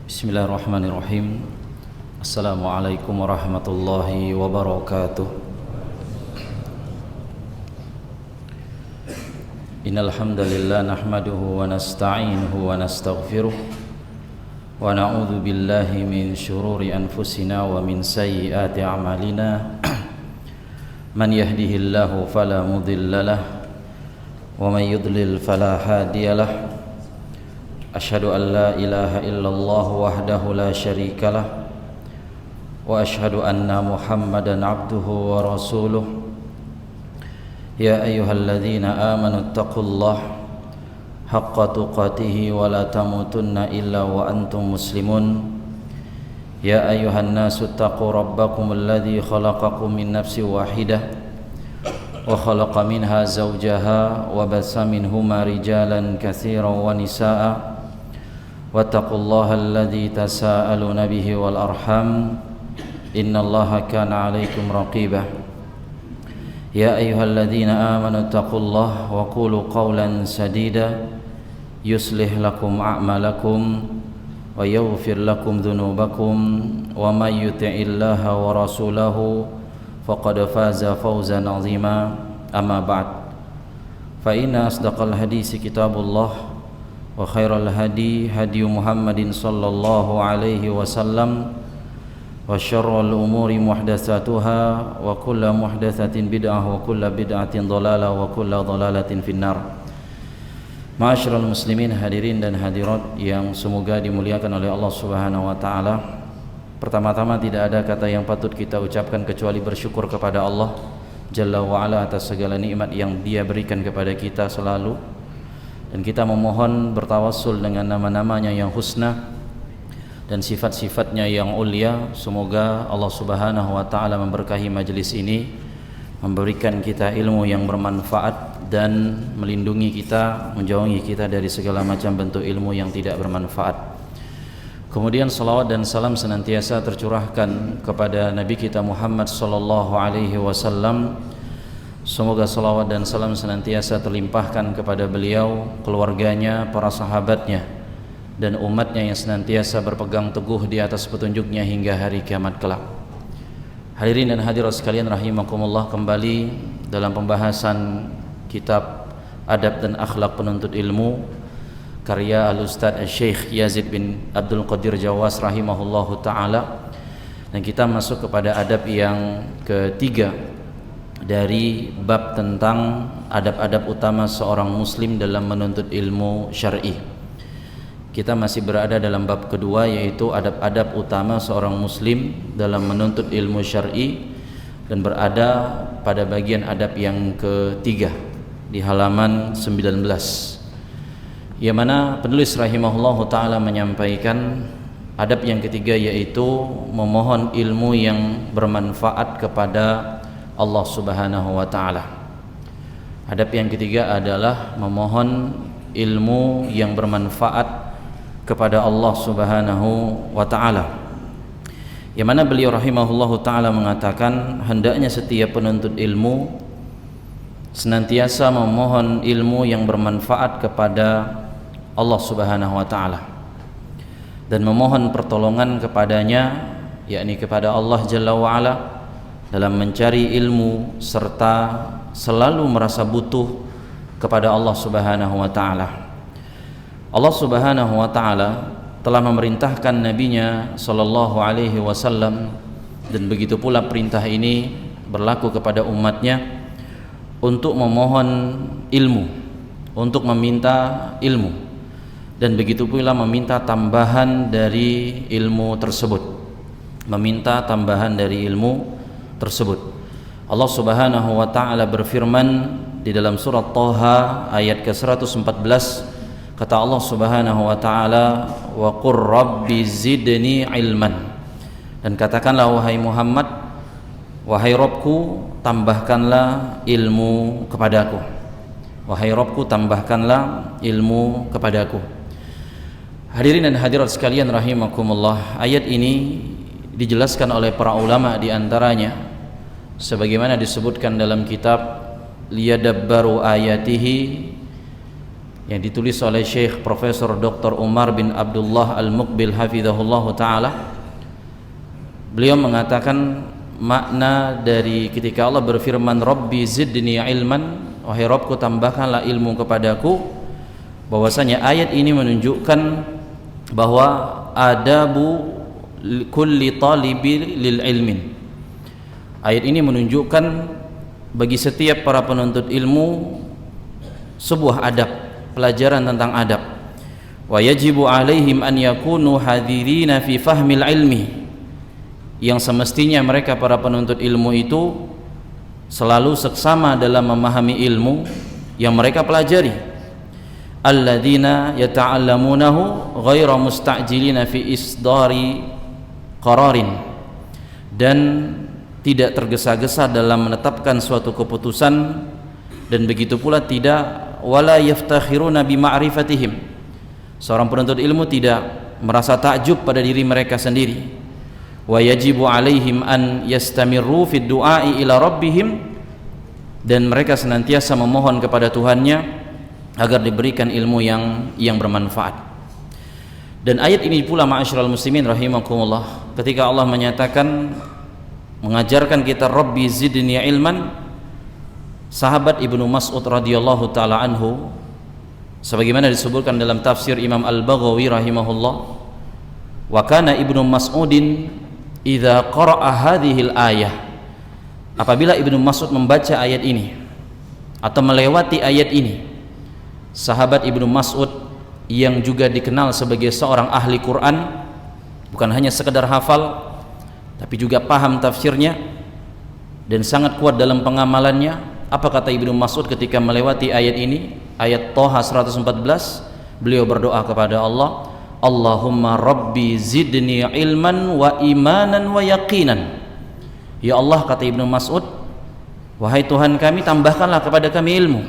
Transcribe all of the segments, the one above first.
Bismillahirrahmanirrahim. Assalamualaikum warahmatullahi wabarakatuh. Innal hamdalillah nahmaduhu wa nasta'inuhu wa nastaghfiruh wa na'udzu billahi min shururi anfusina wa min sayyiati a'malina. Man yahdihillahu fala mudilla lahu wa man yudlil fala hadiyalah. Asyhadu an la ilaha illallah wahdahu la syarika lah wa asyhadu anna Muhammadan abduhu wa rasuluh. Ya ayyuhalladzina amanu taqullaha haqqa tuqatih wa la tamutunna illa wa antum muslimun. Ya ayyuhan nasu taqu rabbakum alladzi khalaqakum min nafsin wahidah wa khalaqa minha zawjaha wa bassa minhuma rijalan katsiran wa nisaa'a wattaqullaha alladzi tasaaluna bihi wal arham innallaha kana 'alaikum raqiba. Ya ayyuhalladzina amanu taqullaha wa qulu qawlan sadida yuslih lakum a'malakum wa yaghfir lakum dhunubakum wa may yuti'illaha wa rasulahu faqad faza fawzan 'azima. Amma ba'd, fa inna asdaqal hadisi kitabullah wa khairal hadi hadi Muhammadin sallallahu alaihi wasallam wa syarrul umuri muhdatsatuha wa kullu muhdatsatin bid'ah wa kullu bid'atin dhalalah wa kullu dhalalatin finnar. Ma'asyiral muslimin, hadirin dan hadirat yang semoga dimuliakan oleh Allah Subhanahu wa taala. Pertama-tama tidak ada kata yang patut kita ucapkan kecuali bersyukur kepada Allah Jalla wa ala atas segala nikmat yang Dia berikan kepada kita selalu. Dan kita memohon bertawassul dengan nama-namanya yang husna dan sifat-sifatnya yang ulia. Semoga Allah Subhanahu wa ta'ala memberkahi majelis ini, memberikan kita ilmu yang bermanfaat dan melindungi kita, menjauhi kita dari segala macam bentuk ilmu yang tidak bermanfaat. Kemudian salawat dan salam senantiasa tercurahkan kepada Nabi kita Muhammad sallallahu alaihi wasallam. Semoga salawat dan salam senantiasa terlimpahkan kepada beliau, keluarganya, para sahabatnya, dan umatnya yang senantiasa berpegang teguh di atas petunjuknya hingga hari kiamat kelak. Hadirin dan hadirat sekalian rahimakumullah, kembali dalam pembahasan kitab Adab dan Akhlak Penuntut Ilmu karya Al-Ustadz Syekh Yazid bin Abdul Qadir Jawas rahimahullahu ta'ala. Dan kita masuk kepada adab yang ketiga dari bab tentang adab-adab utama seorang muslim dalam menuntut ilmu syar'i. Kita masih berada dalam bab kedua, yaitu adab-adab utama seorang muslim dalam menuntut ilmu syar'i, dan berada pada bagian adab yang ketiga di halaman 19, yang mana penulis rahimahullahu ta'ala menyampaikan adab yang ketiga yaitu memohon ilmu yang bermanfaat kepada Allah Subhanahu wa ta'ala. Adab yang ketiga adalah memohon ilmu yang bermanfaat kepada Allah Subhanahu wa ta'ala, yang mana beliau rahimahullahu ta'ala mengatakan hendaknya setiap penuntut ilmu senantiasa memohon ilmu yang bermanfaat kepada Allah Subhanahu wa ta'ala dan memohon pertolongan kepadanya, yakni kepada Allah Jalla wa ala, dalam mencari ilmu serta selalu merasa butuh kepada Allah Subhanahu wa ta'ala. Allah Subhanahu wa ta'ala telah memerintahkan nabinya sallallahu alaihi wasallam, dan begitu pula perintah ini berlaku kepada umatnya untuk memohon ilmu, untuk meminta ilmu, dan begitu pula meminta tambahan dari ilmu tersebut, meminta tambahan dari ilmu tersebut. Allah Subhanahu wa ta'ala berfirman di dalam surat Thaha ayat ke-114, kata Allah Subhanahu wa ta'ala, wa qur rabbi zidni ilman, dan katakanlah wahai Muhammad, wahai Rabbku, tambahkanlah ilmu kepadaku. Wahai Rabbku, tambahkanlah ilmu kepadaku. Hadirin dan hadirat sekalian rahimakumullah, ayat ini dijelaskan oleh para ulama di antaranya sebagaimana disebutkan dalam kitab Liyadabbaru ayatihi yang ditulis oleh Syekh Profesor Dr. Umar bin Abdullah Al-Muqbil hafizahullah ta'ala. Beliau mengatakan makna dari ketika Allah berfirman Rabbi zidni ilman, wahai Rabbku tambahkanlah ilmu kepadaku, bahwasanya ayat ini menunjukkan bahwa adabu kulli talibi lil ilmin. Ayat ini menunjukkan bagi setiap para penuntut ilmu sebuah adab, pelajaran tentang adab. Wa yajibu alaihim an yakunu hadirina fi fahmil ilmi, yang semestinya mereka para penuntut ilmu itu selalu seksama dalam memahami ilmu yang mereka pelajari. Alladzina yata'allamunahu ghaira musta'jilina fi isdari qararin, dan tidak tergesa-gesa dalam menetapkan suatu keputusan, dan begitu pula tidak wala yaftakhiruna bima'rifatihim, seorang penuntut ilmu tidak merasa takjub pada diri mereka sendiri. Wa yajibu alaihim an yastamirru fid du'ai ila rabbihim, dan mereka senantiasa memohon kepada Tuhannya agar diberikan ilmu yang bermanfaat. Dan ayat ini pula ma'asyiral muslimin rahimakumullah, ketika Allah menyatakan mengajarkan kita Rabbi zidni ilman, sahabat Ibnu Mas'ud radhiyallahu taala anhu, sebagaimana disebutkan dalam tafsir Imam Al-Baghawi rahimahullah, wa kana Ibnu Mas'udin idza qara'a hadhil ayah, apabila Ibnu Mas'ud membaca ayat ini atau melewati ayat ini, sahabat Ibnu Mas'ud yang juga dikenal sebagai seorang ahli Quran, bukan hanya sekedar hafal tapi juga paham tafsirnya dan sangat kuat dalam pengamalannya. Apa kata Ibnu Mas'ud ketika melewati ayat ini, ayat Thaha 114? Beliau berdoa kepada Allah, Allahumma Rabbi zidni ilman wa imanan wa yaqinan. Ya Allah, kata Ibnu Mas'ud, wahai Tuhan kami, tambahkanlah kepada kami ilmu,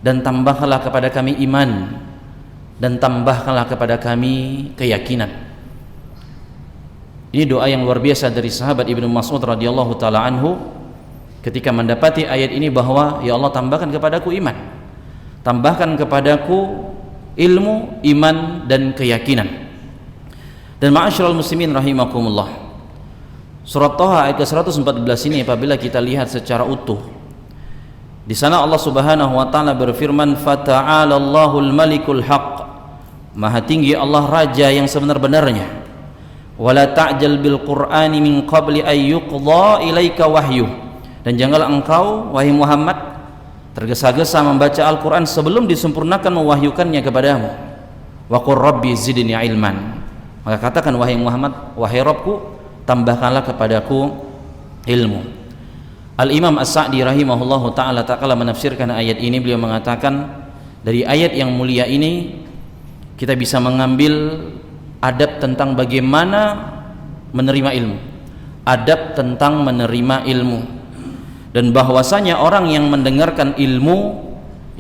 dan tambahkanlah kepada kami iman, dan tambahkanlah kepada kami keyakinan. Ini doa yang luar biasa dari sahabat Ibnu Mas'ud radhiyallahu taala anhu ketika mendapati ayat ini, bahwa ya Allah, tambahkan kepadaku iman, tambahkan kepadaku ilmu, iman, dan keyakinan. Dan ma'asyiral muslimin rahimakumullah, surat Thaha ayat ke-114 ini apabila kita lihat secara utuh, di sana Allah Subhanahu wa taala berfirman, fata'alallahul malikul haqq, maha tinggi Allah raja yang sebenar-benarnya. Wala ta'jal bil qur'ani min qabli ay yuqdha ilaika wahyu, dan janganlah engkau wahai Muhammad tergesa-gesa membaca Al-Quran sebelum disempurnakan mewahyukannya kepadamu. Wa qur rabbi zidni ilman, maka katakan wahai Muhammad, wahai Rabbku, tambahkanlah kepadaku ilmu. Al-Imam As-Sa'di rahimahullahu ta'ala menafsirkan ayat ini, beliau mengatakan dari ayat yang mulia ini kita bisa mengambil adab tentang bagaimana menerima ilmu, adab tentang menerima ilmu, dan bahwasanya orang yang mendengarkan ilmu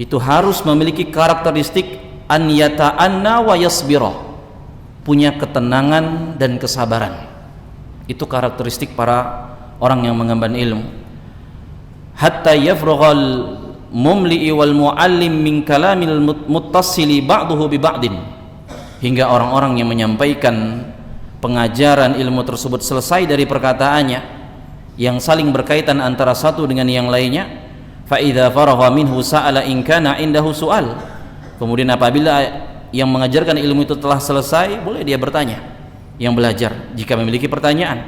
itu harus memiliki karakteristik an yata'anna wa yasbira, punya ketenangan dan kesabaran. Itu karakteristik para orang yang mengemban ilmu. Hatta yafrughal mumli'i wal muallim min kalamil muttasili ba'duhu bi ba'din, hingga orang-orang yang menyampaikan pengajaran ilmu tersebut selesai dari perkataannya yang saling berkaitan antara satu dengan yang lainnya. Fa idza faragha minhu sa'ala in kana indahu su'al, kemudian apabila yang mengajarkan ilmu itu telah selesai, boleh dia bertanya, yang belajar jika memiliki pertanyaan.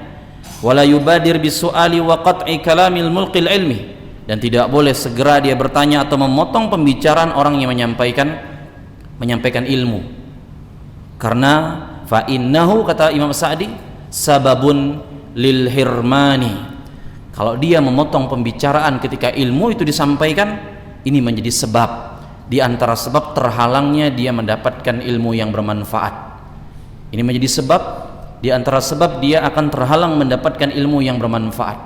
Wala yubadir bisu'ali wa qat'i kalamil mulqil ilmi, dan tidak boleh segera dia bertanya atau memotong pembicaraan orang yang menyampaikan ilmu, karena fa innahu, kata Imam Sa'di, sababun lil hirmani, kalau dia memotong pembicaraan ketika ilmu itu disampaikan, ini menjadi sebab di antara sebab terhalangnya dia mendapatkan ilmu yang bermanfaat. Ini menjadi sebab di antara sebab dia akan terhalang mendapatkan ilmu yang bermanfaat.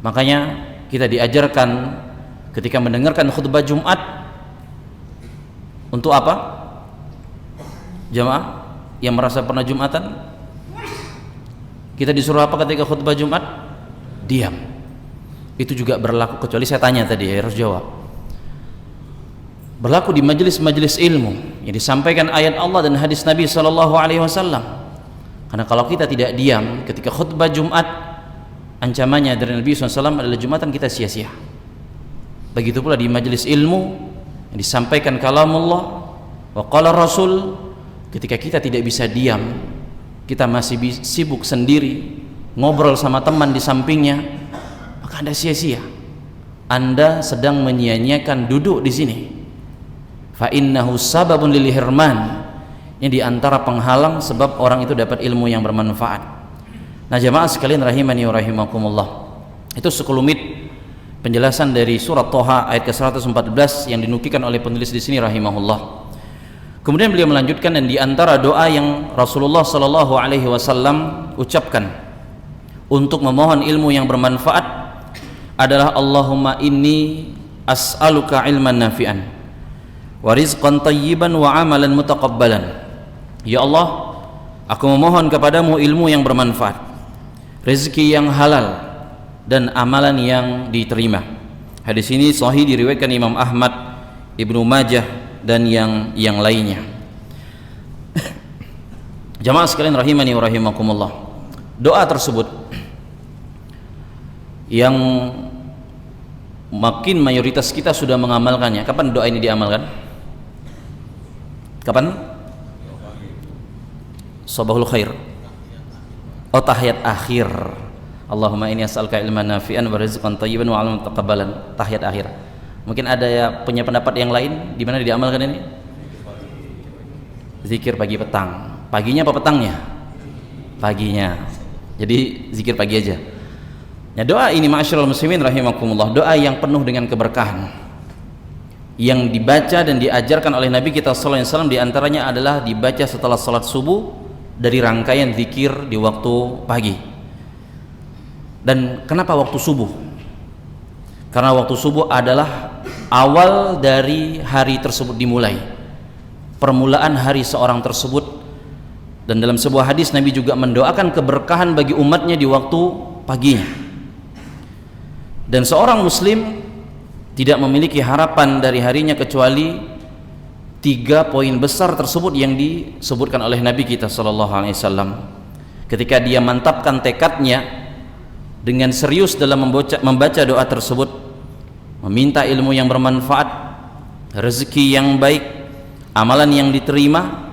Makanya kita diajarkan ketika mendengarkan khutbah Jumat untuk apa? Jamaah yang merasa pernah Jumatan, kita disuruh apa ketika khutbah Jumat? Diam. Itu juga berlaku, kecuali saya tanya tadi, ya harus jawab. berlaku di majelis-majelis ilmu yang disampaikan ayat Allah dan hadis Nabi sallallahu alaihi wasallam. Karena kalau kita tidak diam ketika khutbah Jumat, ancamannya dari Nabi SAW adalah Jumatan kita sia-sia. Begitu pula di majelis ilmu yang disampaikan kalamullah wa qala Rasul, ketika kita tidak bisa diam, kita masih sibuk sendiri ngobrol sama teman di sampingnya, maka Anda sia-sia. Anda sedang menyia-nyiakan duduk di sini. Fa innahu sababun lil hirman, yang diantara penghalang sebab orang itu dapat ilmu yang bermanfaat. Nah jamaah sekalian rahimani wa rahimakumullah, itu sekelumit penjelasan dari surat Thaha ayat ke-114 yang dinukilkan oleh penulis di sini rahimahullah. Kemudian beliau melanjutkan, dan diantara doa yang Rasulullah sallallahu alaihi wasallam ucapkan untuk memohon ilmu yang bermanfaat adalah Allahumma inni as'aluka ilman nafi'an wa rizqan tayyiban wa amalan mutaqabbalan. Ya Allah, aku memohon kepadamu ilmu yang bermanfaat, rezeki yang halal, dan amalan yang diterima. Hadis ini sahih diriwayatkan Imam Ahmad, Ibnu Majah, dan yang lainnya. Jamaah sekalian rahimani wa rahimakumullah, doa tersebut yang makin mayoritas kita sudah mengamalkannya. Kapan doa ini diamalkan? Kapan? Sabahul khair. Oh, tahiyat akhir. Allahumma inni as'aluka ilman nafi'an wa rizqan thayyiban wa 'amalan mutaqabbalan. Tahiyat akhir. Mungkin ada ya punya pendapat yang lain di mana diamalkan ini? Zikir pagi petang. Paginya apa petangnya? Paginya. Jadi zikir pagi aja. Nah, doa ini ma'asyiral muslimin rahimakumullah, doa yang penuh dengan keberkahan, yang dibaca dan diajarkan oleh Nabi kita sallallahu alaihi wasallam, diantaranya adalah dibaca setelah salat subuh dari rangkaian zikir di waktu pagi. Dan kenapa waktu subuh? Karena waktu subuh adalah awal dari hari tersebut dimulai, permulaan hari seorang tersebut. Dan dalam sebuah hadis Nabi juga mendoakan keberkahan bagi umatnya di waktu paginya. Dan seorang muslim tidak memiliki harapan dari harinya kecuali 3 poin besar tersebut yang disebutkan oleh Nabi kita sallallahu alaihi wasallam. Ketika dia mantapkan tekadnya dengan serius dalam membaca doa tersebut, meminta ilmu yang bermanfaat, rezeki yang baik, amalan yang diterima,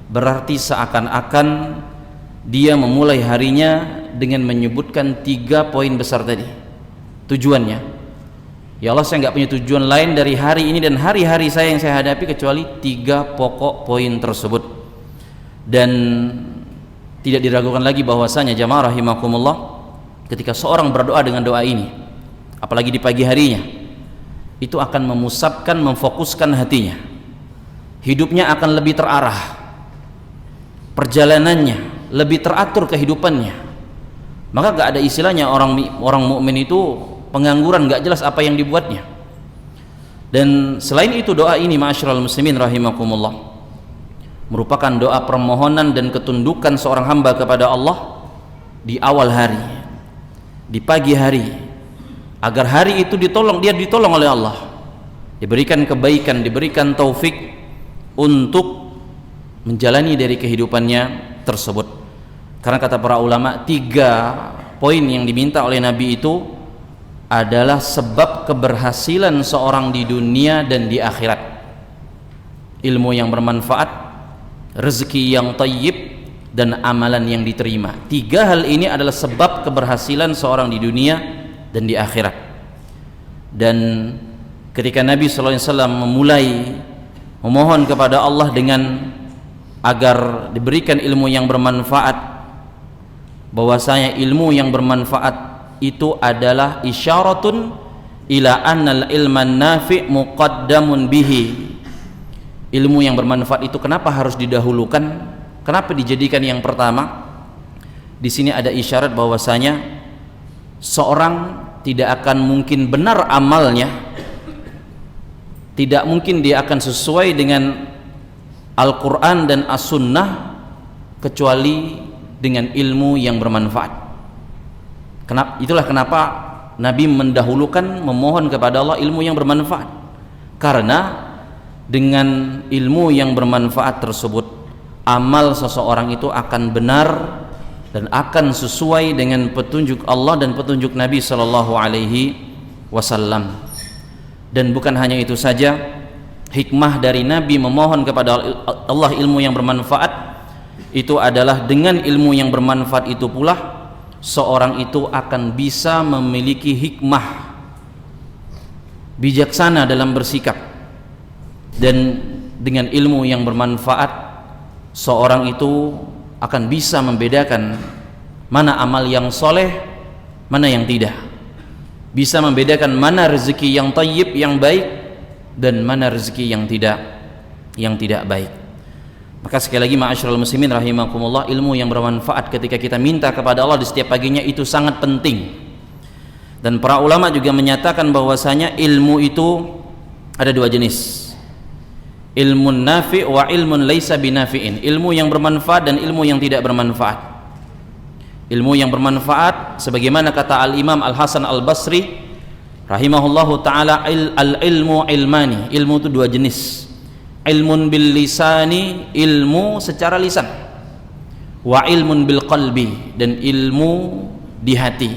berarti seakan-akan dia memulai harinya dengan menyebutkan 3 poin besar tadi. Tujuannya, ya Allah, saya nggak punya tujuan lain dari hari ini dan hari-hari saya yang saya hadapi kecuali 3 pokok poin tersebut. Dan tidak diragukan lagi bahwasanya jamaah rahimakumullah, ketika seorang berdoa dengan doa ini, apalagi di pagi harinya, itu akan memusatkan, memfokuskan hatinya. Hidupnya akan lebih terarah, perjalanannya lebih teratur kehidupannya. Maka gak ada istilahnya orang mukmin itu pengangguran, gak jelas apa yang dibuatnya. Dan selain itu, doa ini ma'asyiral muslimin rahimakumullah merupakan doa permohonan dan ketundukan seorang hamba kepada Allah di awal hari, di pagi hari, agar hari itu dia ditolong oleh Allah, diberikan kebaikan, diberikan taufik untuk menjalani dari kehidupannya tersebut. Karena kata para ulama, 3 poin yang diminta oleh Nabi itu adalah sebab keberhasilan seorang di dunia dan di akhirat. Ilmu yang bermanfaat, rezeki yang thayyib, dan amalan yang diterima. 3 hal ini adalah sebab keberhasilan seorang di dunia dan di akhirat. Dan ketika Nabi sallallahu alaihi wasallam memulai memohon kepada Allah dengan agar diberikan ilmu yang bermanfaat, bahwasanya ilmu yang bermanfaat itu adalah isyaratun ila annal ilman nafi' muqaddamun bihi. Ilmu yang bermanfaat itu kenapa harus didahulukan? Kenapa dijadikan yang pertama? Di sini ada isyarat bahwasanya seorang tidak akan mungkin benar amalnya, tidak mungkin dia akan sesuai dengan Al-Quran dan As-Sunnah kecuali dengan ilmu yang bermanfaat. Itulah kenapa Nabi mendahulukan memohon kepada Allah ilmu yang bermanfaat, karena dengan ilmu yang bermanfaat tersebut, amal seseorang itu akan benar dan akan sesuai dengan petunjuk Allah dan petunjuk Nabi sallallahu alaihi wasallam. Dan bukan hanya itu saja, hikmah dari Nabi memohon kepada Allah ilmu yang bermanfaat itu adalah dengan ilmu yang bermanfaat itu pula seorang itu akan bisa memiliki hikmah, bijaksana dalam bersikap. Dan dengan ilmu yang bermanfaat seorang itu akan bisa membedakan mana amal yang soleh, mana yang tidak, bisa membedakan mana rezeki yang thayyib, yang baik, dan mana rezeki yang tidak baik. Maka sekali lagi ma'asyiral muslimin rahimakumullah, ilmu yang bermanfaat ketika kita minta kepada Allah di setiap paginya itu sangat penting. Dan para ulama juga menyatakan bahwasanya ilmu itu ada dua jenis, ilmun nafi' wa ilmun laisa binafi'in, ilmu yang bermanfaat dan ilmu yang tidak bermanfaat. Ilmu yang bermanfaat sebagaimana kata Al-Imam Al-Hasan Al-Basri rahimahullahu ta'ala, al-ilmu ilmani, ilmu itu dua jenis, ilmun bil lisani, ilmu secara lisan, wa ilmun bil qalbi, dan ilmu di hati.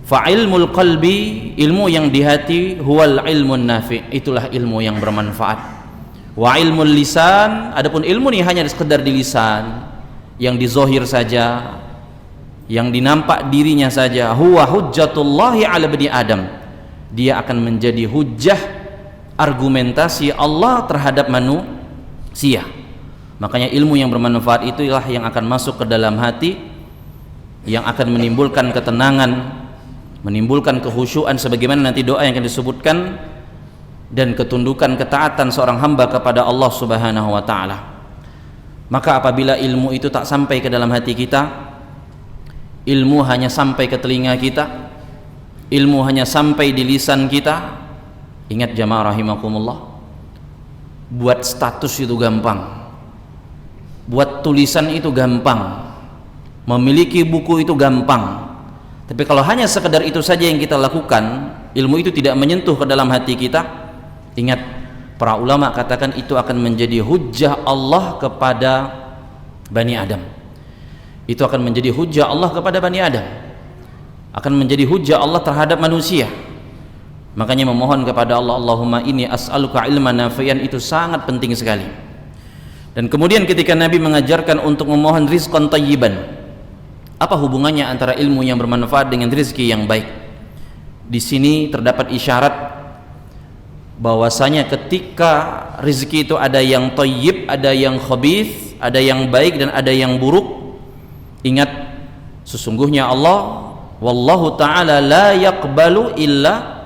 Fa ilmul qalbi, ilmu yang di hati, huwal ilmun nafi', itulah ilmu yang bermanfaat. Wa ilmul lisan, adapun ilmu ini hanya sekedar di lisan, yang di zahir saja, yang dinampak dirinya saja, huwa hujjatullahi ala bani Adam, dia akan menjadi hujjah, argumentasi Allah terhadap manusia. Makanya ilmu yang bermanfaat itulah yang akan masuk ke dalam hati, yang akan menimbulkan ketenangan, menimbulkan kekhusyuan sebagaimana nanti doa yang akan disebutkan, dan ketundukan ketaatan seorang hamba kepada Allah Subhanahu wa taala. Maka apabila ilmu itu tak sampai ke dalam hati kita, ilmu hanya sampai ke telinga kita, ilmu hanya sampai di lisan kita, ingat jamaah rahimakumullah, buat status itu gampang, buat tulisan itu gampang, memiliki buku itu gampang. Tapi kalau hanya sekedar itu saja yang kita lakukan, ilmu itu tidak menyentuh ke dalam hati kita, ingat, para ulama katakan itu akan menjadi hujjah Allah kepada Bani Adam. Itu akan menjadi hujjah Allah kepada Bani Adam, akan menjadi hujjah Allah terhadap manusia. Makanya memohon kepada Allah, Allahumma inni as'aluka ilman nafi'an, itu sangat penting sekali. Dan kemudian ketika Nabi mengajarkan untuk memohon rizqan thayyiban, apa hubungannya antara ilmu yang bermanfaat dengan rezeki yang baik? Di sini terdapat isyarat bahwasanya ketika rezeki itu ada yang thayyib, ada yang khabith, ada yang baik dan ada yang buruk, ingat sesungguhnya Allah, wallahu ta'ala la yaqbalu illa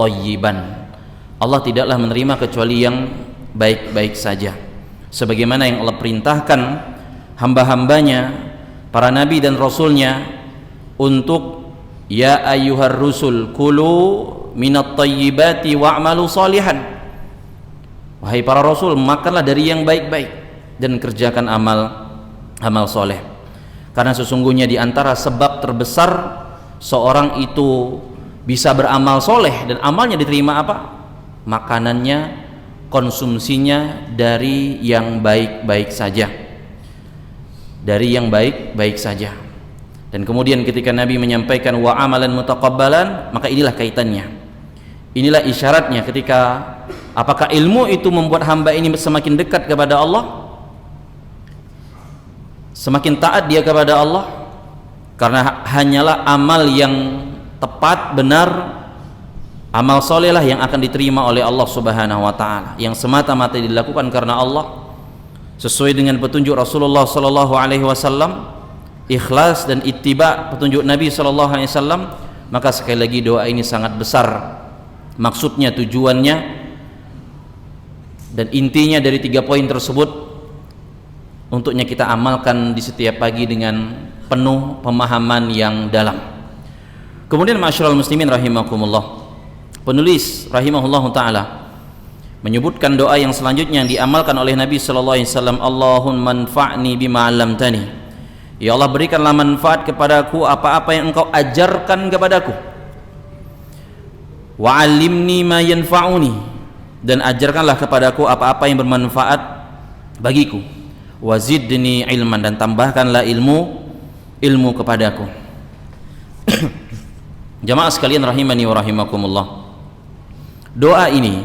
thayyiban, Allah tidaklah menerima kecuali yang baik-baik saja, sebagaimana yang Allah perintahkan hamba-hambanya, para nabi dan rasulnya, untuk ya ayyuhar rusul kulu minat thayyibati wa'malu salihan, wahai para rasul, makanlah dari yang baik-baik dan kerjakan amal soleh. Karena sesungguhnya di antara sebab terbesar seorang itu bisa beramal soleh dan amalnya diterima apa? Makanannya, konsumsinya dari yang baik-baik saja, dari yang baik-baik saja. Dan kemudian ketika Nabi menyampaikan wa amalan mutaqabbalan, maka inilah kaitannya, inilah isyaratnya ketika apakah ilmu itu membuat hamba ini semakin dekat kepada Allah, semakin taat dia kepada Allah, karena hanyalah amal yang tepat, benar, amal soleh lah yang akan diterima oleh Allah Subhanahu wa ta'ala, yang semata-mata dilakukan karena Allah, sesuai dengan petunjuk Rasulullah sallallahu alaihi wasallam, ikhlas dan ittiba petunjuk Nabi sallallahu alaihi wasallam. Maka sekali lagi doa ini sangat besar maksudnya, tujuannya dan intinya dari 3 poin tersebut untuknya kita amalkan di setiap pagi dengan penuh pemahaman yang dalam. Kemudian ma'asyiral muslimin rahimakumullah, penulis rahimahullahu taala menyebutkan doa yang selanjutnya yang diamalkan oleh Nabi sallallahu alaihi wasallam, Allahumma anfa'ni bima 'allamtani, ya Allah berikanlah manfaat kepadaku apa-apa yang engkau ajarkan kepadaku, wa 'allimni ma yanfa'uni, dan ajarkanlah kepadaku apa-apa yang bermanfaat bagiku. Wazidni ilman, dan tambahkanlah ilmu kepadaku. Jamaah sekalian rahimani wa rahimakumullah, doa ini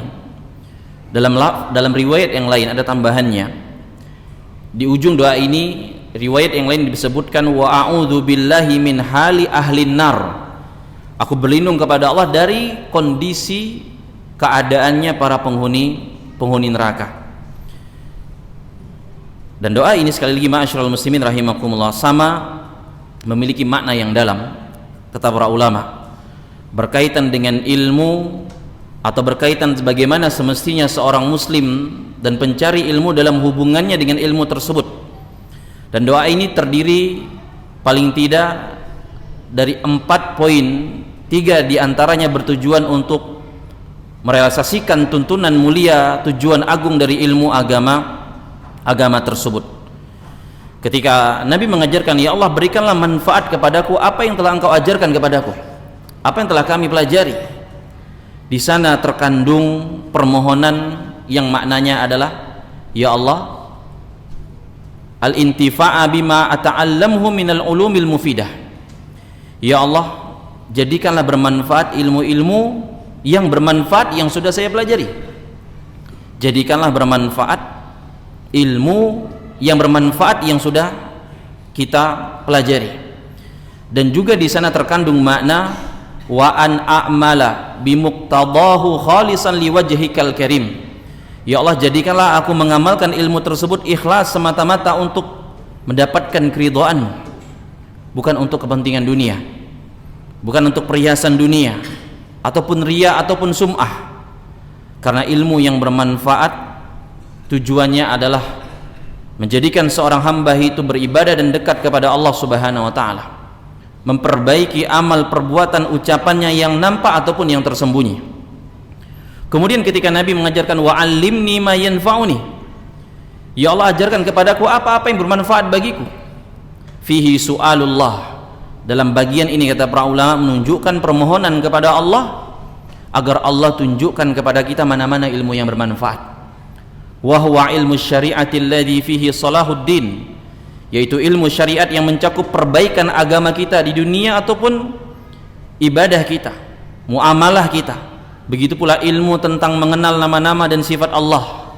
dalam riwayat yang lain ada tambahannya. Di ujung doa ini riwayat yang lain disebutkan wa a'udzu billahi min hali ahlin nar, aku berlindung kepada Allah dari kondisi keadaannya para penghuni neraka. Dan doa ini sekali lagi ma'asyiral muslimin rahimakumullah sama memiliki makna yang dalam, kata para ulama, berkaitan dengan ilmu atau berkaitan bagaimana semestinya seorang muslim dan pencari ilmu dalam hubungannya dengan ilmu tersebut. Dan doa ini terdiri paling tidak dari 4 poin, 3 diantaranya bertujuan untuk merealisasikan tuntunan mulia, tujuan agung dari ilmu agama tersebut. Ketika Nabi mengajarkan, ya Allah berikanlah manfaat kepadaku apa yang telah engkau ajarkan kepadaku, apa yang telah kami pelajari. Di sana terkandung permohonan yang maknanya adalah, ya Allah, al-intifa'a bima ata'allamhu minal ulumil mufidah. Ya Allah, jadikanlah bermanfaat ilmu-ilmu yang bermanfaat yang sudah saya pelajari. Jadikanlah bermanfaat ilmu yang bermanfaat yang sudah kita pelajari. Dan juga di sana terkandung makna wa an a'mala bimuqtadahu khalisan liwajhikal karim. Ya Allah, jadikanlah aku mengamalkan ilmu tersebut ikhlas semata-mata untuk mendapatkan keridhaan, bukan untuk kepentingan dunia, bukan untuk perhiasan dunia ataupun riya ataupun sum'ah. Karena ilmu yang bermanfaat tujuannya adalah menjadikan seorang hamba itu beribadah dan dekat kepada Allah Subhanahu wa taala, memperbaiki amal perbuatan ucapannya yang nampak ataupun yang tersembunyi. Kemudian ketika Nabi mengajarkan wa'allimni ma yanfa'uni, ya Allah ajarkan kepadaku apa-apa yang bermanfaat bagiku. Fihi su'alullah, dalam bagian ini kata para ulama menunjukkan permohonan kepada Allah agar Allah tunjukkan kepada kita mana-mana ilmu yang bermanfaat. Wa huwa ilmu syari'ati alladhi fihi salahuddin, yaitu ilmu syariat yang mencakup perbaikan agama kita di dunia ataupun ibadah kita, muamalah kita. Begitu pula ilmu tentang mengenal nama-nama dan sifat Allah,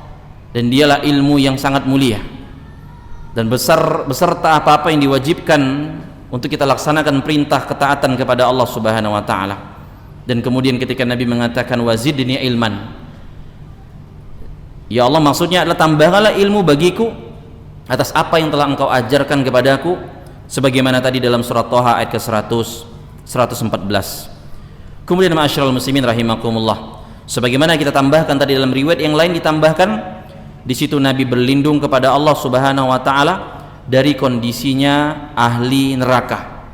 dan dialah ilmu yang sangat mulia dan beserta apa-apa yang diwajibkan untuk kita laksanakan perintah ketaatan kepada Allah Subhanahu wa taala. Dan kemudian ketika Nabi mengatakan wazidni ilman, ya Allah maksudnya adalah tambahkanlah ilmu bagiku atas apa yang telah engkau ajarkan kepadaku, sebagaimana tadi dalam surat Thaha ayat ke-114. Kemudian ma'asyiral muslimin rahimakumullah, sebagaimana kita tambahkan tadi dalam riwayat yang lain ditambahkan di situ Nabi berlindung kepada Allah Subhanahu wa taala dari kondisinya ahli neraka.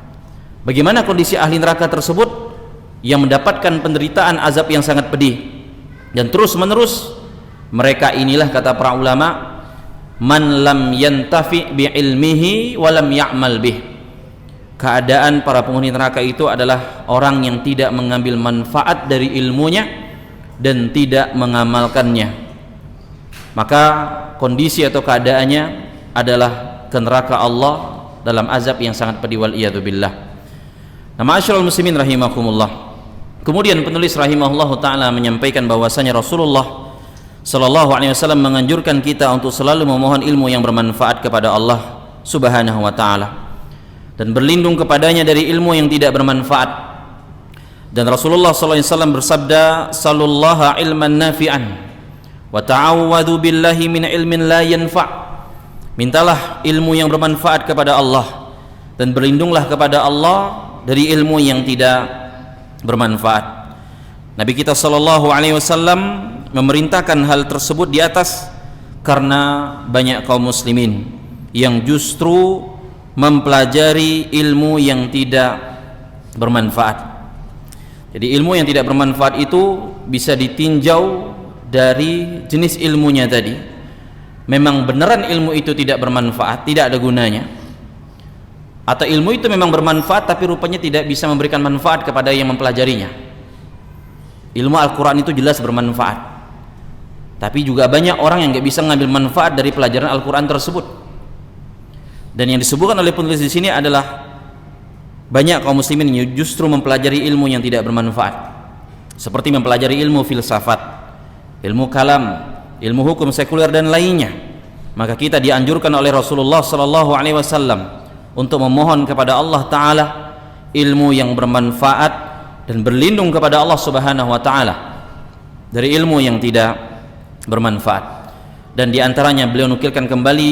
Bagaimana kondisi ahli neraka tersebut? Yang mendapatkan penderitaan azab yang sangat pedih dan terus menerus. Mereka inilah kata para ulama, man lam yantafi bi ilmihi wa lam ya'mal bih. Keadaan para penghuni neraka itu adalah orang yang tidak mengambil manfaat dari ilmunya dan tidak mengamalkannya. Maka kondisi atau keadaannya adalah ke neraka Allah dalam azab yang sangat pedih, wal iyadu billah. Nah, ma'asyiral muslimin rahimakumullah. Kemudian penulis rahimahullahu taala menyampaikan bahwasanya Rasulullah sallallahu alaihi wasallam menganjurkan kita untuk selalu memohon ilmu yang bermanfaat kepada Allah Subhanahu wa taala dan berlindung kepadanya dari ilmu yang tidak bermanfaat. Dan Rasulullah sallallahu alaihi wasallam bersabda, "Sallallahu ilman nafi'an wa ta'awwadhu billahi min ilmin la yanfa'." Mintalah ilmu yang bermanfaat kepada Allah dan berlindunglah kepada Allah dari ilmu yang tidak bermanfaat. Nabi kita sallallahu alaihi wasallam memerintahkan hal tersebut di atas karena banyak kaum muslimin yang justru mempelajari ilmu yang tidak bermanfaat. Jadi ilmu yang tidak bermanfaat itu bisa ditinjau dari jenis ilmunya tadi. Memang beneran ilmu itu tidak bermanfaat, tidak ada gunanya, atau ilmu itu memang bermanfaat tapi rupanya tidak bisa memberikan manfaat kepada yang mempelajarinya. Ilmu Al-Quran itu jelas bermanfaat, Tapi juga banyak orang yang nggak bisa ngambil manfaat dari pelajaran Al-Quran tersebut. Dan yang disebutkan oleh penulis di sini adalah banyak kaum muslimin yang justru mempelajari ilmu yang tidak bermanfaat, seperti mempelajari ilmu filsafat, ilmu kalam, ilmu hukum sekuler dan lainnya. Maka kita dianjurkan oleh Rasulullah SAW untuk memohon kepada Allah Ta'ala ilmu yang bermanfaat dan berlindung kepada Allah Subhanahu Wa Ta'ala dari ilmu yang tidak bermanfaat. Dan diantaranya beliau nukilkan kembali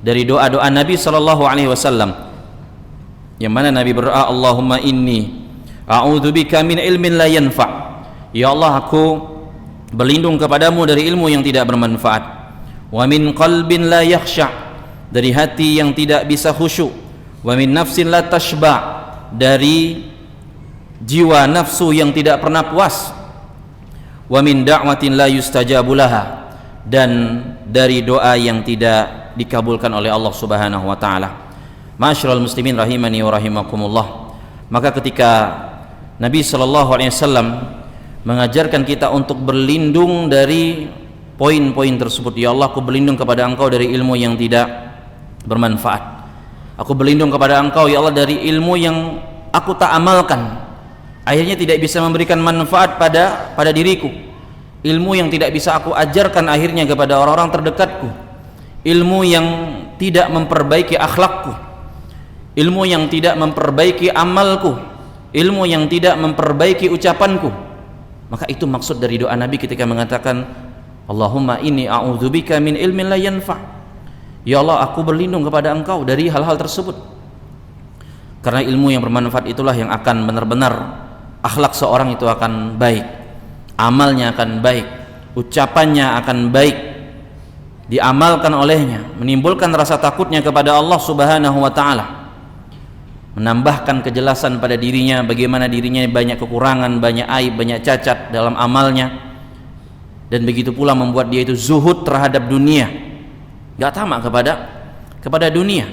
dari doa-doa Nabi SAW, yang mana Nabi berdoa, Allahumma inni a'udzubika min ilmin la yanfa'. Ya Allah, aku berlindung kepadamu dari ilmu yang tidak bermanfaat. Wa min qalbin la yakhsha', dari hati yang tidak bisa khusyuk. Wa min nafsin la tashba', dari jiwa nafsu yang tidak pernah puas. Wa min da'watin la yustajabu laha, dan dari doa yang tidak dikabulkan oleh Allah Subhanahu wa taala. Ma'asyiral muslimin rahimani wa rahimakumullah. Maka ketika Nabi SAW mengajarkan kita untuk berlindung dari poin-poin tersebut, ya Allah, aku berlindung kepada Engkau dari ilmu yang tidak bermanfaat. Aku berlindung kepada Engkau, ya Allah, dari ilmu yang aku tak amalkan, akhirnya tidak bisa memberikan manfaat pada diriku. Ilmu yang tidak bisa aku ajarkan akhirnya kepada orang-orang terdekatku. Ilmu yang tidak memperbaiki akhlakku, ilmu yang tidak memperbaiki amalku, ilmu yang tidak memperbaiki ucapanku. Maka itu maksud dari doa Nabi ketika mengatakan, Allahumma inni a'udzubika min ilmin la yanfa'. Ya Allah, aku berlindung kepada Engkau dari hal-hal tersebut. Karena ilmu yang bermanfaat itulah yang akan benar-benar akhlak seorang itu akan baik, amalnya akan baik, ucapannya akan baik, diamalkan olehnya, menimbulkan rasa takutnya kepada Allah Subhanahu wa taala, menambahkan kejelasan pada dirinya bagaimana dirinya banyak kekurangan, banyak aib, banyak cacat dalam amalnya, dan begitu pula membuat dia itu zuhud terhadap dunia, gak tamak kepada dunia.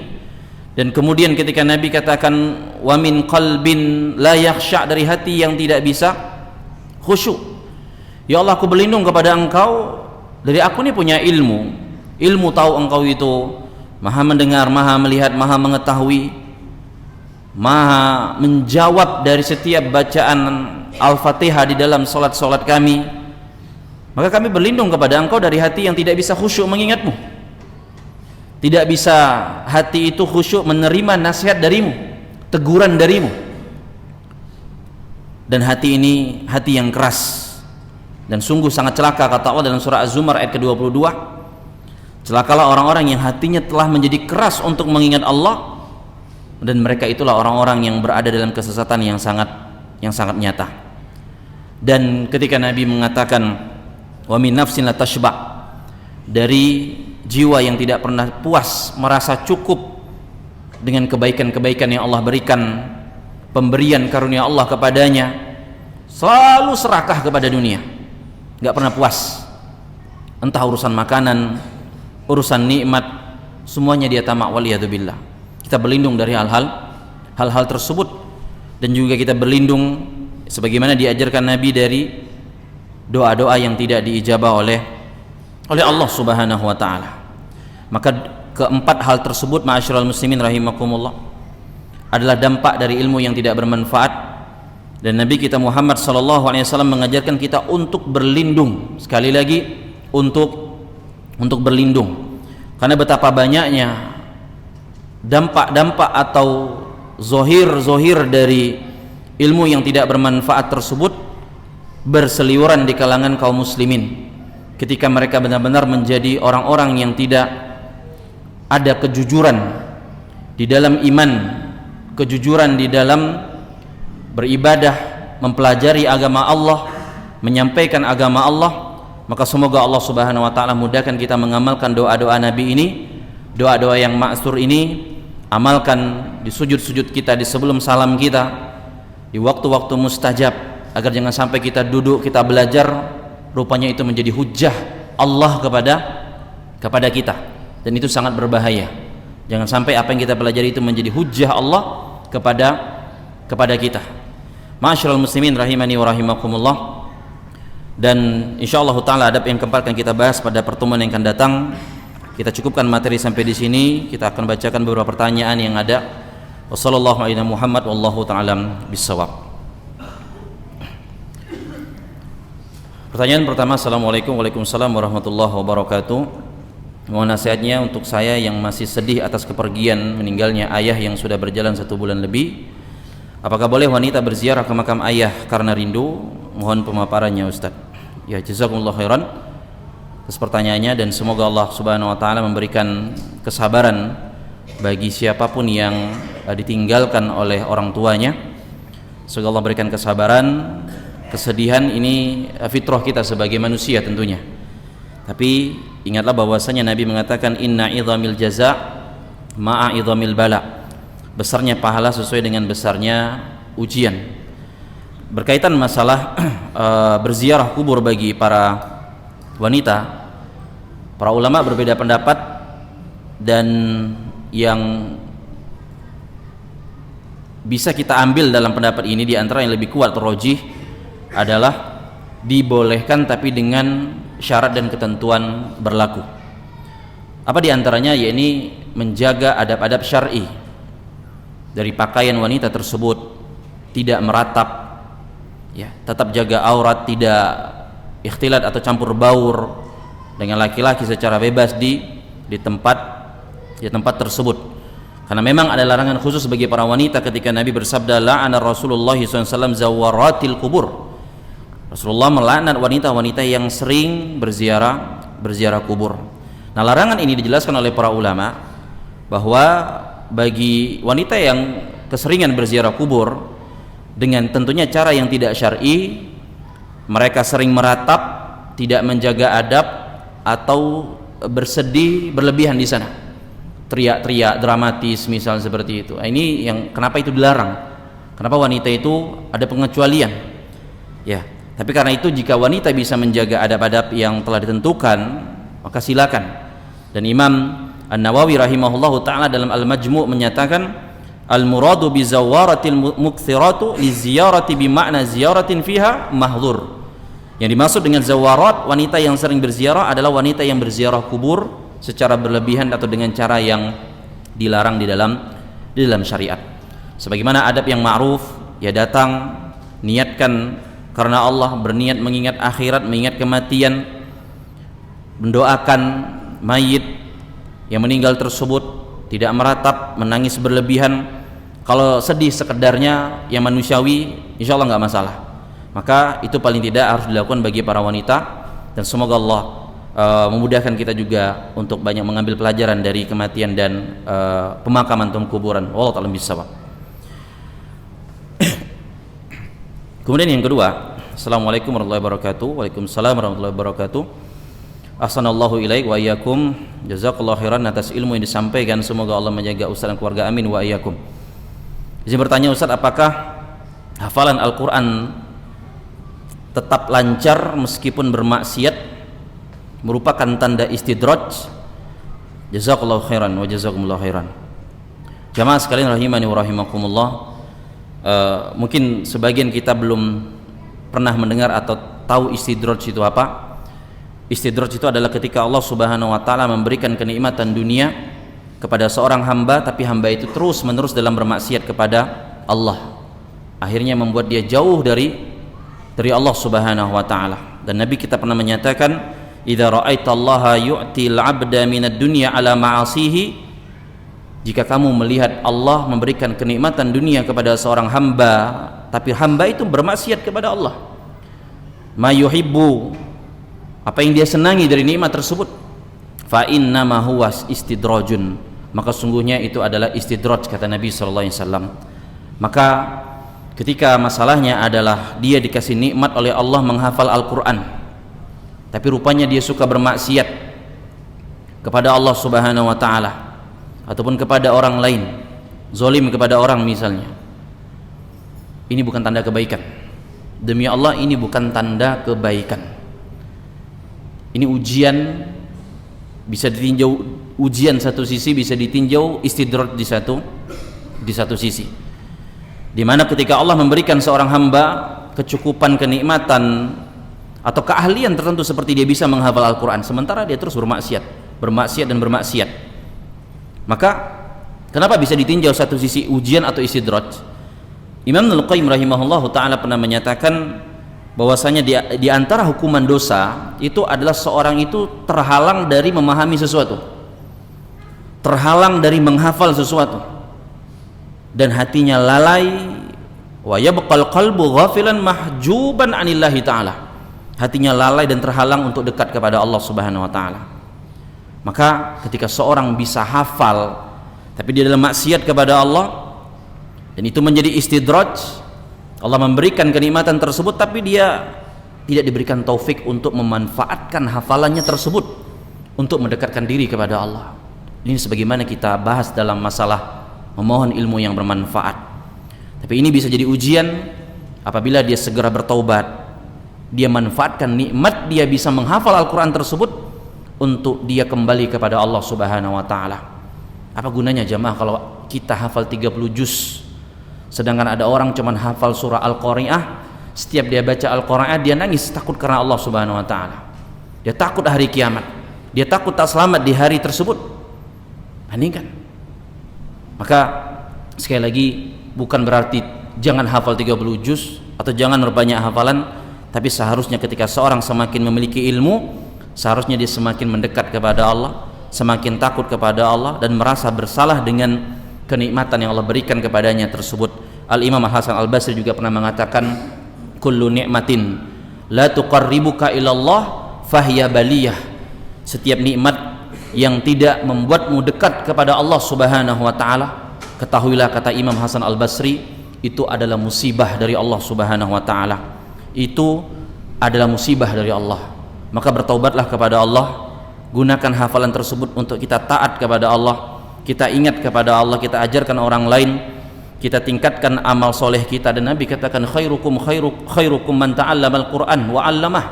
Dan kemudian ketika Nabi katakan wa min qalbin la yakhsha', dari hati yang tidak bisa khusyuk. Ya Allah, aku berlindung kepada Engkau dari aku ini punya ilmu tahu Engkau itu maha mendengar, maha melihat, maha mengetahui, maha menjawab dari setiap bacaan Al-Fatihah di dalam solat-solat kami. Maka kami berlindung kepada Engkau dari hati yang tidak bisa khusyuk mengingatmu, tidak bisa hati itu khusyuk menerima nasihat darimu, teguran darimu. Dan hati ini hati yang keras, dan sungguh sangat celaka, kata Allah dalam surah Az-Zumar ayat ke-22, celakalah orang-orang yang hatinya telah menjadi keras untuk mengingat Allah, dan mereka itulah orang-orang yang berada dalam kesesatan yang sangat nyata. Dan ketika Nabi mengatakan wa min nafsin la tashba', dari jiwa yang tidak pernah puas, merasa cukup dengan kebaikan-kebaikan yang Allah berikan, pemberian karunia Allah kepadanya, selalu serakah kepada dunia, gak pernah puas, entah urusan makanan, urusan nikmat, semuanya dia tamak, waliyadzubillah. Kita berlindung dari hal-hal tersebut, dan juga kita berlindung sebagaimana diajarkan Nabi dari doa-doa yang tidak diijabah oleh Allah Subhanahu wa taala. Maka keempat hal tersebut, ma'asyiral muslimin rahimakumullah, adalah dampak dari ilmu yang tidak bermanfaat. Dan Nabi kita Muhammad sallallahu alaihi wasallam mengajarkan kita untuk berlindung, sekali lagi untuk berlindung. Karena betapa banyaknya dampak-dampak atau zohir dari ilmu yang tidak bermanfaat tersebut berseliweran di kalangan kaum muslimin ketika mereka benar-benar menjadi orang-orang yang tidak ada kejujuran di dalam iman, kejujuran di dalam beribadah, mempelajari agama Allah, menyampaikan agama Allah. Maka semoga Allah Subhanahu wa taala mudahkan kita mengamalkan doa-doa Nabi ini, doa-doa yang ma'sur ini, amalkan di sujud-sujud kita, di sebelum salam kita, di waktu-waktu mustajab, agar jangan sampai kita duduk, kita belajar, rupanya itu menjadi hujjah Allah kepada kita, dan itu sangat berbahaya. Jangan sampai apa yang kita pelajari itu menjadi hujjah Allah kepada kita. Ma'asyiral muslimin rahimani wa rahimakumullah. Dan insyaallah taala adab yang keempat akan kita bahas pada pertemuan yang akan datang. Kita cukupkan materi sampai di sini. Kita akan bacakan beberapa pertanyaan yang ada. Wassallallahu ala Muhammad wallahu ta'ala bissawab. Pertanyaan pertama, Assalamualaikum. Waalaikumsalam warahmatullahi wabarakatuh. Mohon nasihatnya untuk saya yang masih sedih atas kepergian meninggalnya ayah yang sudah berjalan 1 bulan lebih. Apakah boleh wanita berziarah ke makam ayah karena rindu? Mohon pemaparannya Ustaz. Ya, jazakumullah khairan atas pertanyaannya, dan semoga Allah Subhanahu wa taala memberikan kesabaran bagi siapapun yang ditinggalkan oleh orang tuanya. Semoga Allah berikan kesabaran. Kesedihan ini fitrah kita sebagai manusia tentunya. Tapi ingatlah bahwasanya Nabi mengatakan inna idhamil jaza ma'a idhamil bala. Besarnya pahala sesuai dengan besarnya ujian. Berkaitan masalah berziarah kubur bagi para wanita, para ulama berbeda pendapat, dan yang bisa kita ambil dalam pendapat ini di antara yang lebih kuat rajih adalah dibolehkan tapi dengan syarat dan ketentuan berlaku. Apa di antaranya? Yakni menjaga adab-adab syar'i dari pakaian wanita tersebut, tidak meratap, ya, tetap jaga aurat, tidak ikhtilat atau campur baur dengan laki-laki secara bebas di tempat tersebut. Karena memang ada larangan khusus bagi para wanita ketika Nabi bersabda la'ana Rasulullah SAW zawaratil kubur. Rasulullah melaknat wanita-wanita yang sering berziarah kubur. Nah, larangan ini dijelaskan oleh para ulama bahwa bagi wanita yang keseringan berziarah kubur dengan tentunya cara yang tidak syar'i, mereka sering meratap, tidak menjaga adab, atau bersedih berlebihan di sana, teriak-teriak dramatis misal seperti itu. Ini yang kenapa itu dilarang. Kenapa wanita itu ada pengecualian, ya. Tapi karena itu jika wanita bisa menjaga adab-adab yang telah ditentukan, maka silakan. Dan Imam An-Nawawi rahimahullahu ta'ala dalam Al-Majmu' menyatakan al-muradu bi zawaratil mukthiratu li ziyarati bi makna ziyaratin fiha mahdhur. Yang dimaksud dengan zawarat, wanita yang sering berziarah, adalah wanita yang berziarah kubur secara berlebihan atau dengan cara yang dilarang di dalam syariat. Sebagaimana adab yang ma'ruf, ya, datang niatkan karena Allah, berniat mengingat akhirat, mengingat kematian, mendoakan mayit yang meninggal tersebut, tidak meratap, menangis berlebihan. Kalau sedih sekedarnya yang manusiawi, insya Allah nggak masalah. Maka itu paling tidak harus dilakukan bagi para wanita, dan semoga Allah memudahkan kita juga untuk banyak mengambil pelajaran dari kematian dan pemakaman atau kuburan. Wallahu ta'ala bishawab. Kemudian yang kedua, Assalamualaikum warahmatullahi wabarakatuh. Waalaikumsalam warahmatullahi wabarakatuh. Ahsanallahu ilaik wa iyyakum. Jazakallahu khairan atas ilmu yang disampaikan. Semoga Allah menjaga Ustaz dan keluarga, amin wa iyyakum. Izin bertanya Ustaz, apakah hafalan Al-Quran tetap lancar meskipun bermaksiat merupakan tanda istidraj? Jazakallahu khairan wa jazakumullahu khairan. Jamaah sekalian rahimani wa rahimakumullah. Mungkin sebagian kita belum pernah mendengar atau tahu istidraj itu apa. Istidraj itu adalah ketika Allah Subhanahu wa taala memberikan kenikmatan dunia kepada seorang hamba, tapi hamba itu terus menerus dalam bermaksiat kepada Allah, akhirnya membuat dia jauh dari Allah Subhanahu wa taala. Dan Nabi kita pernah menyatakan, idza ra'aitallaha yu'til 'abda minad dunya ala ma'asihi, jika kamu melihat Allah memberikan kenikmatan dunia kepada seorang hamba, tapi hamba itu bermaksiat kepada Allah, ma yuhibbu, apa yang dia senangi dari nikmat tersebut, fa innama huwa istidrajun, maka sungguhnya itu adalah istidraj, kata Nabi sallallahu alaihi wasallam. Maka ketika masalahnya adalah dia dikasih nikmat oleh Allah menghafal Al-Quran, tapi rupanya dia suka bermaksiat kepada Allah Subhanahu wa taala ataupun kepada orang lain, zalim kepada orang misalnya, ini bukan tanda kebaikan. Demi Allah, ini bukan tanda kebaikan. Ini ujian, bisa ditinjau ujian satu sisi, bisa ditinjau istidraj di satu sisi, di mana ketika Allah memberikan seorang hamba kecukupan kenikmatan atau keahlian tertentu seperti dia bisa menghafal Al-Quran, sementara dia terus bermaksiat dan bermaksiat. Maka kenapa bisa ditinjau satu sisi ujian atau istidraj? Imam Ibnul Qayyim rahimahullahu ta'ala pernah menyatakan bahwasanya di antara hukuman dosa itu adalah seorang itu terhalang dari memahami sesuatu, terhalang dari menghafal sesuatu, dan hatinya lalai. Wa yabqal qalbu ghafilan mahjuban anillahi ta'ala, hatinya lalai dan terhalang untuk dekat kepada Allah Subhanahu wa ta'ala. Maka ketika seorang bisa hafal tapi dia dalam maksiat kepada Allah, dan itu menjadi istidraj, Allah memberikan kenikmatan tersebut tapi dia tidak diberikan taufik untuk memanfaatkan hafalannya tersebut untuk mendekatkan diri kepada Allah. Ini sebagaimana kita bahas dalam masalah memohon ilmu yang bermanfaat. Tapi ini bisa jadi ujian apabila dia segera bertaubat, dia manfaatkan nikmat dia bisa menghafal Al-Quran tersebut untuk dia kembali kepada Allah Subhanahu wa ta'ala. Apa gunanya jamaah kalau kita hafal 30 juz, sedangkan ada orang cuman hafal surah Al-Qari'ah, setiap dia baca Al-Qari'ah dia nangis takut karena Allah Subhanahu wa ta'ala, dia takut hari kiamat, dia takut tak selamat di hari tersebut. Bandingkan. Maka sekali lagi, bukan berarti jangan hafal 30 juz atau jangan berbanyak hafalan, tapi seharusnya ketika seorang semakin memiliki ilmu, seharusnya dia semakin mendekat kepada Allah, semakin takut kepada Allah, dan merasa bersalah dengan kenikmatan yang Allah berikan kepadanya tersebut. Al-Imam Hasan Al-Basri juga pernah mengatakan, kullu ni'matin la tuqarribuka ilallah fahiya baliyah. Setiap nikmat yang tidak membuatmu dekat kepada Allah Subhanahu wa ta'ala, ketahuilah, kata Imam Hasan Al-Basri, itu adalah musibah dari Allah Subhanahu wa ta'ala. Itu adalah musibah dari Allah. Maka bertaubatlah kepada Allah, gunakan hafalan tersebut untuk kita taat kepada Allah, kita ingat kepada Allah, kita ajarkan orang lain, kita tingkatkan amal soleh kita. Dan Nabi katakan, khairukum man ta'allama al-Quran wa 'allamah.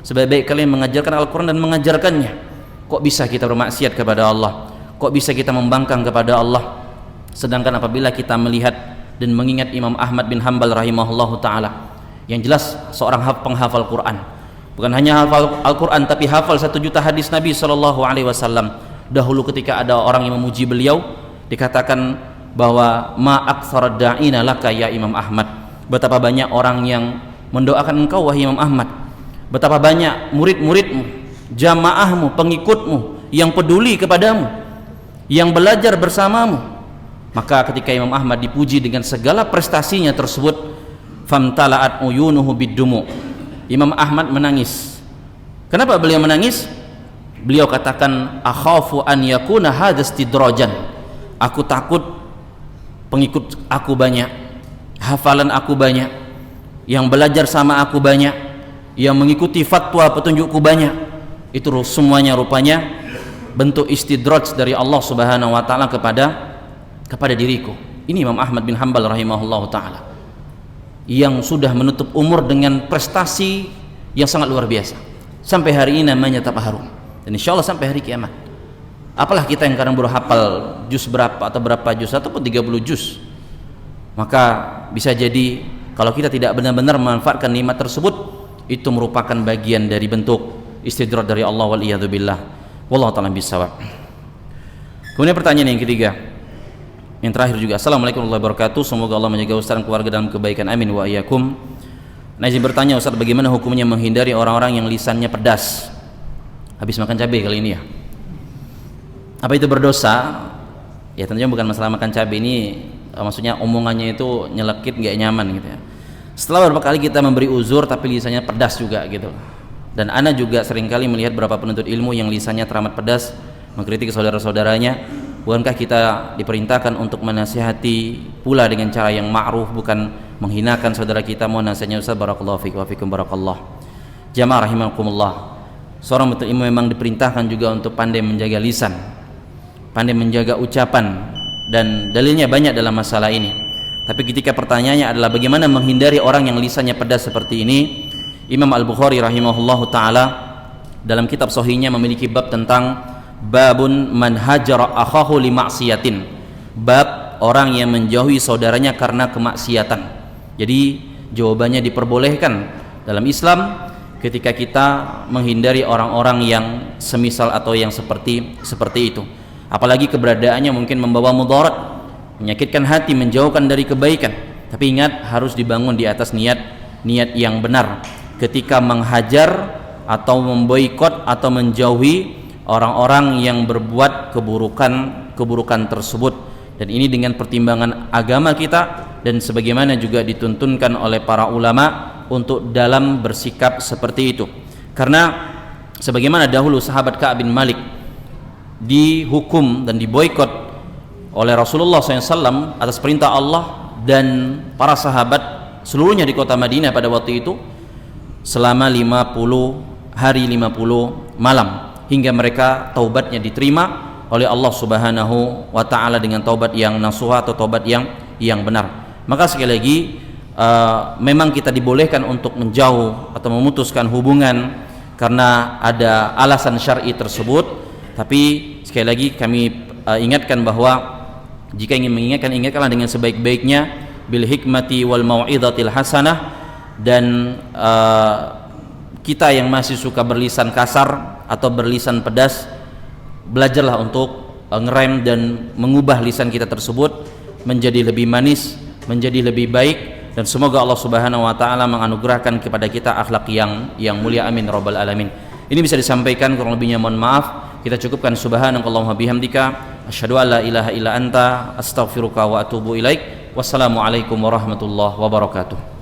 Sebaik-baik kalian mengajarkan Al-Quran dan mengajarkannya. Kok bisa kita bermaksiat kepada Allah? Kok bisa kita membangkang kepada Allah? Sedangkan apabila kita melihat dan mengingat Imam Ahmad bin Hanbal rahimahullahu ta'ala, yang jelas seorang penghafal Quran, bukan hanya hafal Al-Quran tapi hafal 1 juta hadis Nabi SAW. Dahulu ketika ada orang yang memuji beliau, dikatakan bahwa ma aktsara da'ina laka ya Imam Ahmad, betapa banyak orang yang mendoakan engkau wahai Imam Ahmad, betapa banyak murid-muridmu, jamaahmu, pengikutmu yang peduli kepadamu, yang belajar bersamamu. Maka ketika Imam Ahmad dipuji dengan segala prestasinya tersebut, famtala'at uyunuhu biddumu, Imam Ahmad menangis. Kenapa beliau menangis? Beliau katakan, akhafu an yakuna hadha istidrajan, aku takut pengikut aku banyak, hafalan aku banyak, yang belajar sama aku banyak, yang mengikuti fatwa petunjukku banyak, itu semuanya rupanya bentuk istidraj dari Allah Subhanahu wa ta'ala kepada diriku. Ini Imam Ahmad bin Hanbal rahimahullahu ta'ala, yang sudah menutup umur dengan prestasi yang sangat luar biasa, sampai hari ini namanya tak harum, dan insya Allah sampai hari kiamat. Apalah kita yang kadang baru hafal juz berapa atau berapa juz ataupun 30 juz. Maka bisa jadi kalau kita tidak benar-benar memanfaatkan nikmat tersebut, itu merupakan bagian dari bentuk istidraj dari Allah, wal iyadu billah. Wallahu ta'ala bisawab. Kemudian pertanyaan yang ketiga, yang terakhir juga. Assalamualaikum warahmatullahi wabarakatuh. Semoga Allah menjaga Ustaz dan keluarga dalam kebaikan, amin wa iyyakum. Nah, izin bertanya Ustaz, bagaimana hukumnya menghindari orang-orang yang lisannya pedas? Habis makan cabai kali ini ya. Apa itu berdosa? Ya tentunya bukan masalah makan cabai ini, maksudnya omongannya itu nyelekit, nggak nyaman gitu ya. Setelah beberapa kali kita memberi uzur tapi lisannya pedas juga gitu. Dan ana juga seringkali melihat beberapa penuntut ilmu yang lisannya teramat pedas mengkritik saudara-saudaranya. Bukankah kita diperintahkan untuk menasihati pula dengan cara yang ma'ruf, bukan menghinakan saudara kita? Mohon nasihatnya Ustaz, barakallahu fiik wa fiikum barakallah. Jamaah rahimakumullah, seorang penuntut ilmu memang diperintahkan juga untuk pandai menjaga lisan, pandai menjaga ucapan, dan dalilnya banyak dalam masalah ini. Tapi ketika pertanyaannya adalah bagaimana menghindari orang yang lisannya pedas seperti ini, Imam Al-Bukhari rahimahullahu ta'ala dalam kitab sahihnya memiliki bab tentang babun man hajara akhahu li maksiatin, bab orang yang menjauhi saudaranya karena kemaksiatan. Jadi jawabannya diperbolehkan dalam Islam ketika kita menghindari orang-orang yang semisal atau yang seperti itu. Apalagi keberadaannya mungkin membawa mudarat, menyakitkan hati, menjauhkan dari kebaikan. Tapi ingat, harus dibangun di atas niat yang benar ketika menghajar atau memboikot atau menjauhi orang-orang yang berbuat keburukan tersebut. Dan ini dengan pertimbangan agama kita, dan sebagaimana juga dituntunkan oleh para ulama untuk dalam bersikap seperti itu. Karena sebagaimana dahulu sahabat Ka'ab bin Malik dihukum dan diboikot oleh Rasulullah SAW atas perintah Allah dan para sahabat seluruhnya di kota Madinah pada waktu itu selama 50 hari 50 malam, hingga mereka taubatnya diterima oleh Allah Subhanahu wa taala dengan taubat yang nasuha atau taubat yang benar. Maka sekali lagi memang kita dibolehkan untuk menjauh atau memutuskan hubungan karena ada alasan syar'i tersebut. Tapi sekali lagi kami ingatkan bahwa jika ingin mengingatkan, ingatkanlah dengan sebaik-baiknya, bil hikmati wal mau'izatil hasanah. Dan kita yang masih suka berlisan kasar atau berlisan pedas, belajarlah untuk ngerem dan mengubah lisan kita tersebut menjadi lebih manis, menjadi lebih baik, dan semoga Allah Subhanahu wa taala menganugerahkan kepada kita akhlak yang mulia, amin rabbal alamin. Ini bisa disampaikan, kurang lebihnya mohon maaf. Kita cukupkan. Subhanakallahumma bihamdika asyhadu an la ilaha illa anta astaghfiruka wa atubu ilaik. Wassalamualaikum warahmatullahi wabarakatuh.